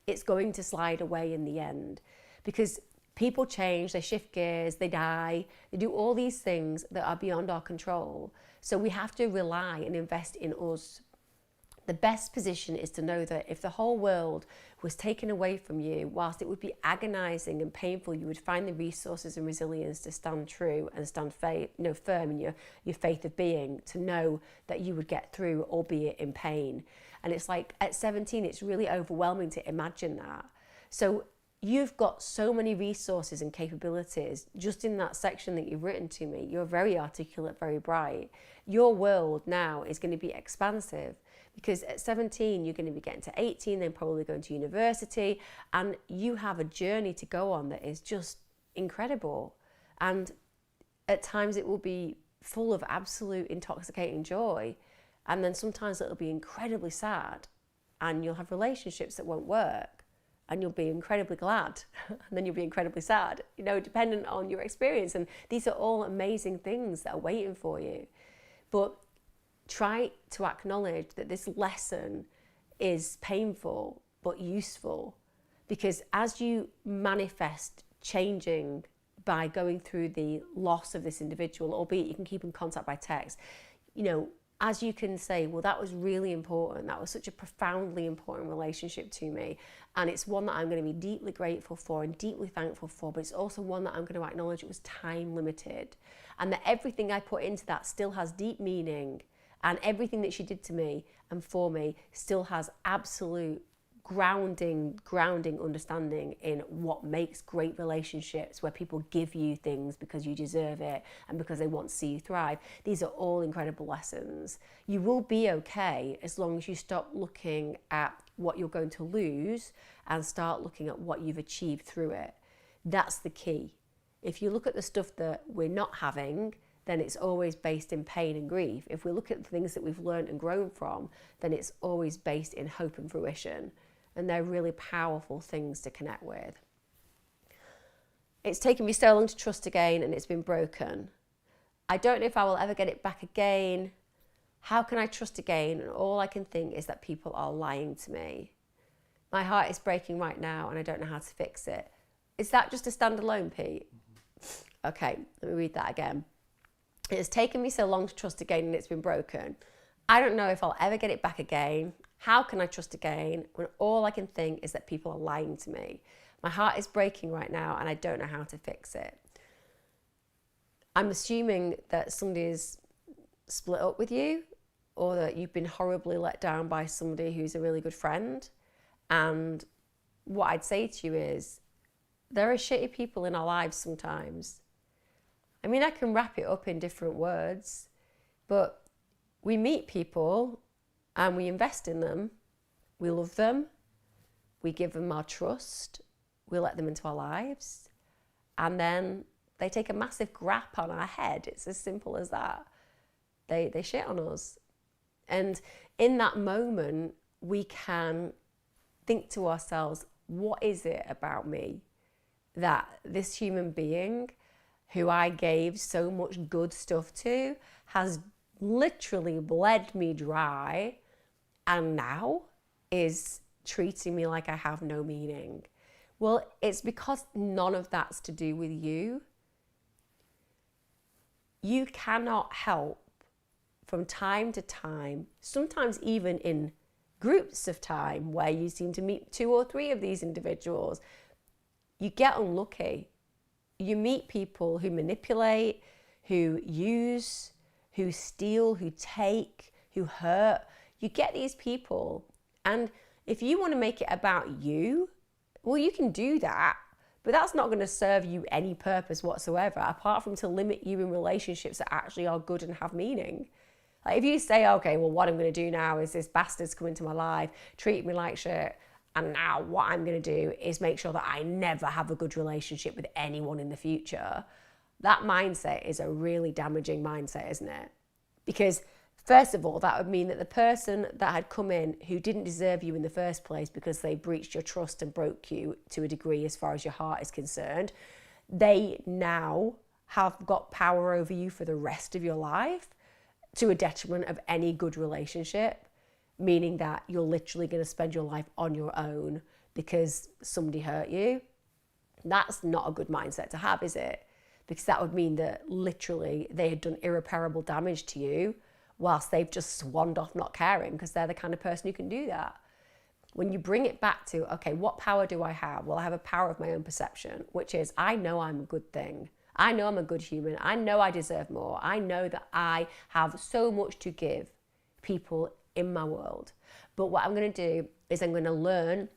It's going to slide away in the end, because people change, they shift gears, they die, they do all these things that are beyond our control. So we have to rely and invest in us. The best position is to know that if the whole world was taken away from you, whilst it would be agonizing and painful, you would find the resources and resilience to stand true and stand firm in your faith of being, to know that you would get through, albeit in pain. And it's like at 17, it's really overwhelming to imagine that. So you've got so many resources and capabilities just in that section that you've written to me. You're very articulate, very bright. Your world now is going to be expansive, because at 17, you're going to be getting to 18, then probably going to university, and you have a journey to go on that is just incredible. And at times it will be full of absolute intoxicating joy, and then sometimes it'll be incredibly sad, and you'll have relationships that won't work, and you'll be incredibly glad, and then you'll be incredibly sad, dependent on your experience. And these are all amazing things that are waiting for you. But try to acknowledge that this lesson is painful but useful, because as you manifest changing by going through the loss of this individual, albeit you can keep in contact by text, as you can say, well, that was really important. That was such a profoundly important relationship to me. And it's one that I'm going to be deeply grateful for and deeply thankful for, but it's also one that I'm going to acknowledge it was time limited, and that everything I put into that still has deep meaning, and everything that she did to me and for me still has absolute grounding understanding in what makes great relationships, where people give you things because you deserve it and because they want to see you thrive. These are all incredible lessons. You will be okay as long as you stop looking at what you're going to lose and start looking at what you've achieved through it. That's the key. If you look at the stuff that we're not having, then it's always based in pain and grief. If we look at the things that we've learned and grown from, then it's always based in hope and fruition. And they're really powerful things to connect with. It's taken me so long to trust again, and it's been broken. I don't know if I will ever get it back again. How can I trust again? And all I can think is that people are lying to me. My heart is breaking right now, and I don't know how to fix it. Is that just a standalone, Pete? Okay, let me read that again. It has taken me so long to trust again, and it's been broken. I don't know if I'll ever get it back again. How can I trust again when all I can think is that people are lying to me? My heart is breaking right now, and I don't know how to fix it. I'm assuming that somebody's split up with you, or that you've been horribly let down by somebody who's a really good friend. And what I'd say to you is, there are shitty people in our lives sometimes. I mean, I can wrap it up in different words, but we meet people and we invest in them. We love them. We give them our trust. We let them into our lives. And then they take a massive grap on our head. It's as simple as that. They shit on us. And in that moment, we can think to ourselves, what is it about me that this human being who I gave so much good stuff to has literally bled me dry and now is treating me like I have no meaning? Well, it's because none of that's to do with you. You cannot help from time to time, sometimes even in groups of time where you seem to meet 2 or 3 of these individuals, you get unlucky. You meet people who manipulate, who use, who steal, who take, who hurt. You get these people. And if you want to make it about you, well, you can do that, but that's not going to serve you any purpose whatsoever, apart from to limit you in relationships that actually are good and have meaning. Like if you say, okay, well, what I'm going to do now is this bastard's come into my life, treat me like shit, and now what I'm going to do is make sure that I never have a good relationship with anyone in the future. That mindset is a really damaging mindset, isn't it? Because first of all, that would mean that the person that had come in who didn't deserve you in the first place because they breached your trust and broke you to a degree as far as your heart is concerned, they now have got power over you for the rest of your life to a detriment of any good relationship, meaning that you're literally going to spend your life on your own because somebody hurt you. That's not a good mindset to have, is it? Because that would mean that literally they had done irreparable damage to you whilst they've just swanned off not caring, because they're the kind of person who can do that. When you bring it back to, okay, what power do I have? Well, I have a power of my own perception, which is I know I'm a good thing. I know I'm a good human. I know I deserve more. I know that I have so much to give people in my world. But what I'm going to do is I'm going to learn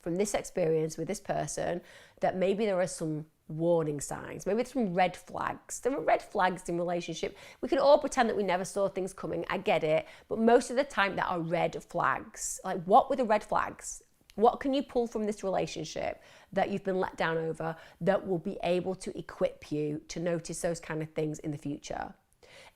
from this experience with this person that maybe there are some warning signs, maybe there's some red flags. There are red flags in relationship. We can all pretend that we never saw things coming. I get it. But most of the time there are red flags. Like, what were the red flags? What can you pull from this relationship that you've been let down over that will be able to equip you to notice those kind of things in the future?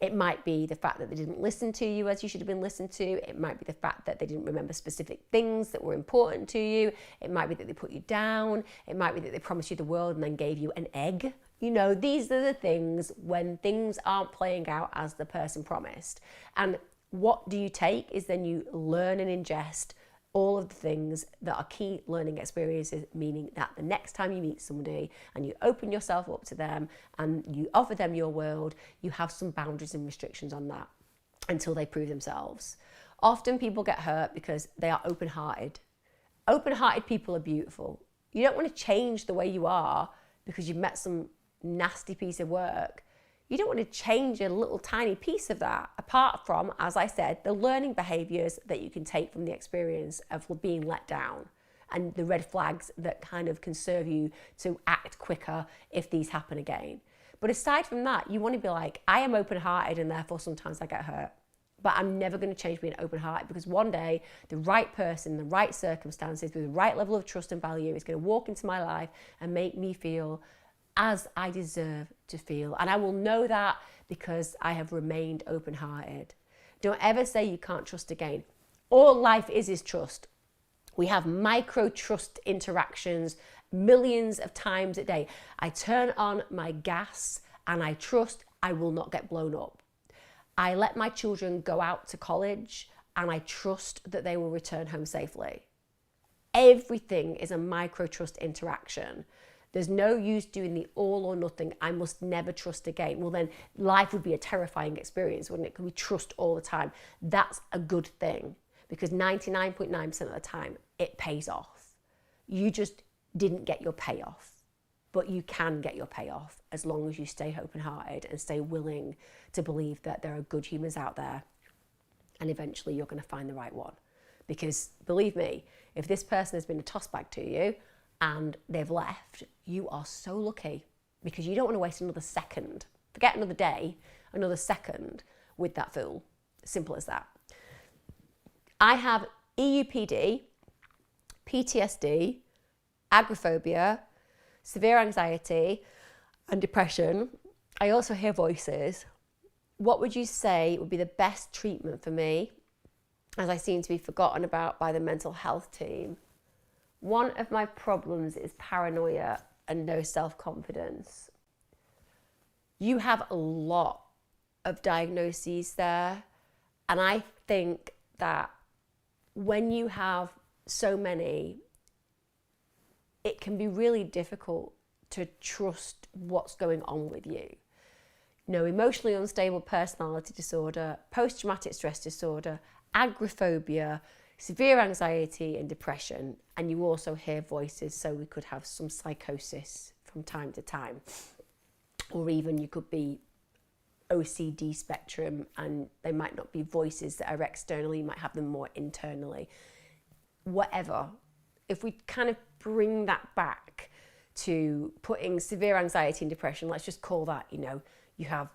It might be the fact that they didn't listen to you as you should have been listened to. It might be the fact that they didn't remember specific things that were important to you. It might be that they put you down. It might be that they promised you the world and then gave you an egg. You know, these are the things when things aren't playing out as the person promised. And what do you take is then you learn and ingest all of the things that are key learning experiences, meaning that the next time you meet somebody and you open yourself up to them and you offer them your world, you have some boundaries and restrictions on that until they prove themselves. Often people get hurt because they are open-hearted. Open-hearted people are beautiful. You don't want to change the way you are because you've met some nasty piece of work. You don't want to change a little tiny piece of that, apart from, as I said, the learning behaviors that you can take from the experience of being let down and the red flags that kind of can serve you to act quicker if these happen again. But aside from that, you want to be like, I am open-hearted and therefore sometimes I get hurt. But I'm never going to change being open-hearted, because one day the right person, the right circumstances, with the right level of trust and value is going to walk into my life and make me feel as I deserve to feel. And I will know that because I have remained open-hearted. Don't ever say you can't trust again. All life is trust. We have micro trust interactions millions of times a day. I turn on my gas and I trust I will not get blown up. I let my children go out to college and I trust that they will return home safely. Everything is a micro trust interaction. There's no use doing the all or nothing. I must never trust again. Well, then life would be a terrifying experience, wouldn't it? Because we trust all the time. That's a good thing, because 99.9% of the time it pays off. You just didn't get your payoff, but you can get your payoff as long as you stay open-hearted and stay willing to believe that there are good humans out there, and eventually you're going to find the right one. Because believe me, if this person has been a tossbag to you and they've left, you are so lucky, because you don't want to waste another second Forget another day, another second with that fool. Simple as that. I have EUPD, PTSD, agoraphobia, severe anxiety, and depression. I also hear voices. What would you say would be the best treatment for me, as I seem to be forgotten about by the mental health team? One of my problems is paranoia and no self-confidence. You have a lot of diagnoses there, and I think that when you have so many, it can be really difficult to trust what's going on with you. Emotionally unstable personality disorder, post-traumatic stress disorder, agoraphobia, severe anxiety and depression, and you also hear voices, so we could have some psychosis from time to time, or even you could be OCD spectrum and they might not be voices that are externally, you might have them more internally. Whatever, if we kind of bring that back to putting severe anxiety and depression, let's just call that, you have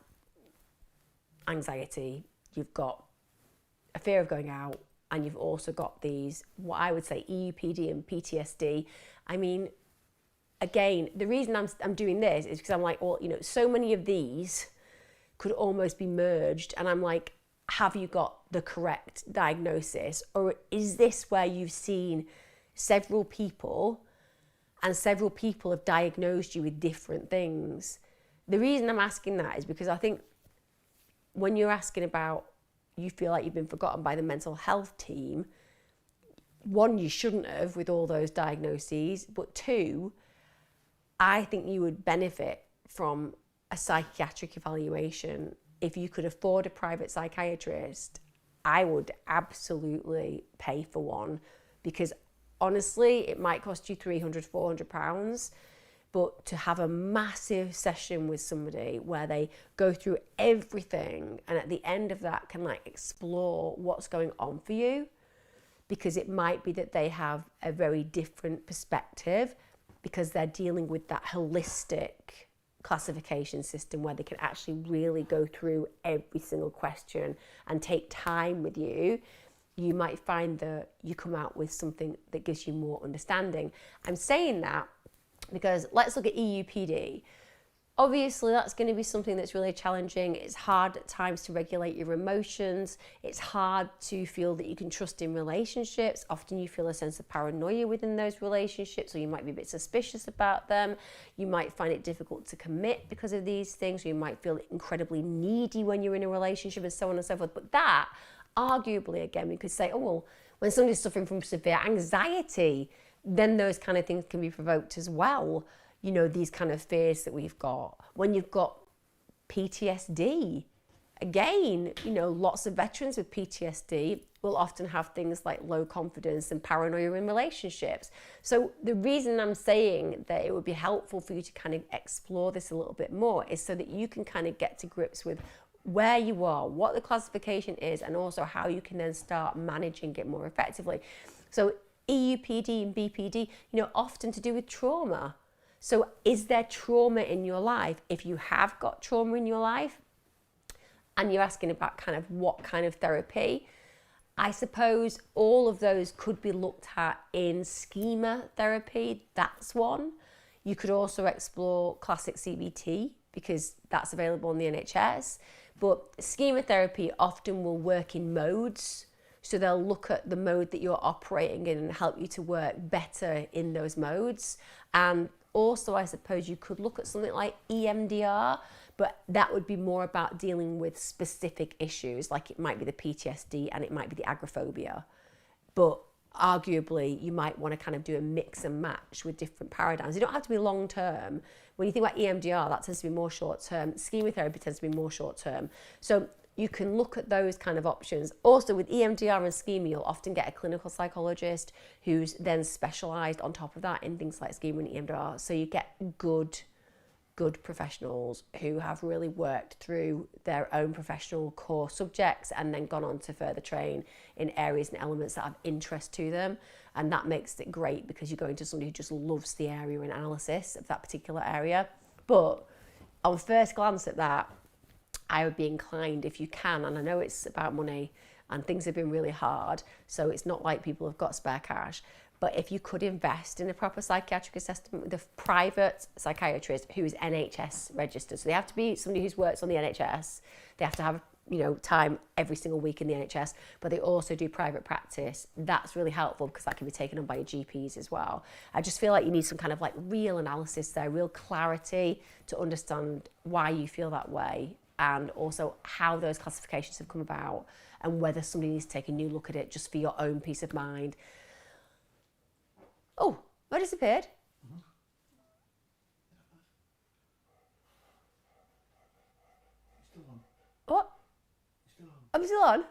anxiety, you've got a fear of going out, and you've also got these, what I would say, EUPD and PTSD. I mean, again, the reason I'm doing this is because I'm like, well, so many of these could almost be merged, and I'm like, have you got the correct diagnosis? Or is this where you've seen several people and several people have diagnosed you with different things? The reason I'm asking that is because I think when you're asking about, you feel like you've been forgotten by the mental health team, one, you shouldn't have with all those diagnoses, but two, I think you would benefit from a psychiatric evaluation. If you could afford a private psychiatrist, I would absolutely pay for one, because honestly, it might cost you £300, £400, but to have a massive session with somebody where they go through everything and at the end of that can explore what's going on for you, because it might be that they have a very different perspective because they're dealing with that holistic classification system where they can actually really go through every single question and take time with you. You might find that you come out with something that gives you more understanding. I'm saying that because let's look at EUPD. Obviously, that's going to be something that's really challenging. It's hard at times to regulate your emotions. It's hard to feel that you can trust in relationships. Often you feel a sense of paranoia within those relationships, or you might be a bit suspicious about them. You might find it difficult to commit because of these things, or you might feel incredibly needy when you're in a relationship, and so on and so forth. But that, arguably, again, we could say, oh, well, when somebody's suffering from severe anxiety, then those kind of things can be provoked as well. These kind of fears that we've got. When you've got PTSD, again, lots of veterans with PTSD will often have things like low confidence and paranoia in relationships. So the reason I'm saying that it would be helpful for you to kind of explore this a little bit more is so that you can kind of get to grips with where you are, what the classification is, and also how you can then start managing it more effectively. So EUPD and BPD, often to do with trauma. So is there trauma in your life? If you have got trauma in your life and you're asking about kind of what kind of therapy, I suppose all of those could be looked at in schema therapy. That's one. You could also explore classic CBT because that's available in the NHS. But schema therapy often will work in modes. So they'll look at the mode that you're operating in and help you to work better in those modes. And also, I suppose you could look at something like EMDR, but that would be more about dealing with specific issues, like it might be the PTSD and it might be the agoraphobia. But arguably, you might want to kind of do a mix and match with different paradigms. You don't have to be long term. When you think about EMDR, that tends to be more short term. Schema therapy tends to be more short term. So you can look at those kind of options. Also with EMDR and schema, you'll often get a clinical psychologist who's then specialised on top of that in things like schema and EMDR. So you get good professionals who have really worked through their own professional core subjects and then gone on to further train in areas and elements that have interest to them. And that makes it great because you're going to somebody who just loves the area and analysis of that particular area. But on first glance at that, I would be inclined, if you can, and I know it's about money and things have been really hard, so it's not like people have got spare cash, but if you could invest in a proper psychiatric assessment with a private psychiatrist who is NHS registered, so they have to be somebody who's worked on the NHS, they have to have time every single week in the NHS, but they also do private practice. That's really helpful because that can be taken on by your GPs as well. I just feel like you need some kind of like real analysis there, real clarity to understand why you feel that way, and also how those classifications have come about, and whether somebody needs to take a new look at it just for your own peace of mind. Oh, I disappeared. Still on. What? Still on. I'm still on.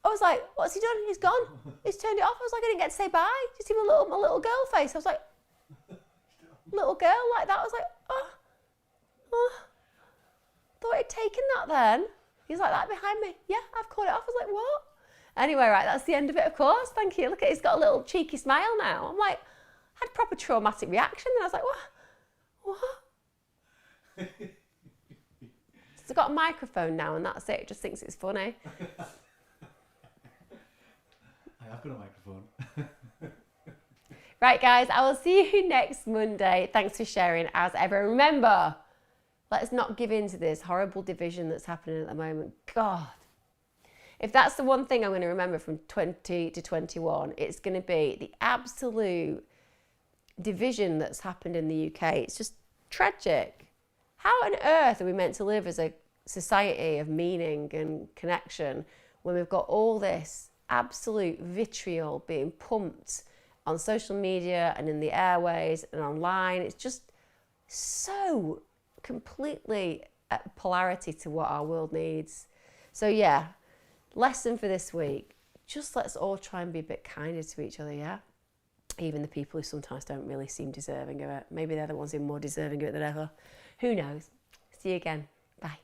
I was like, what's he done? He's gone. He's turned it off. I was like, I didn't get to say bye. Just see my little girl face. I was like, little girl like that. I was like, oh. Thought he'd taken that then. He's like that behind me. Yeah, I've caught it off. I was like, what? Anyway, right, that's the end of it, of course. Thank you. Look at it, he's got a little cheeky smile now. I'm like, I had a proper traumatic reaction. And I was like, what? So I've got a microphone now and that's it. It just thinks it's funny. I have got a microphone. Right, guys, I will see you next Monday. Thanks for sharing as ever. Remember, let's not give in to this horrible division that's happening at the moment. God. If that's the one thing I'm going to remember from 20 to 21, it's going to be the absolute division that's happened in the UK. It's just tragic. How on earth are we meant to live as a society of meaning and connection when we've got all this absolute vitriol being pumped on social media and in the airways and online? It's just so completely at polarity to what our world needs. So yeah, lesson for this week, just let's all try and be a bit kinder to each other, yeah? Even the people who sometimes don't really seem deserving of it. Maybe they're the ones who are more deserving of it than ever. Who knows? See you again. Bye.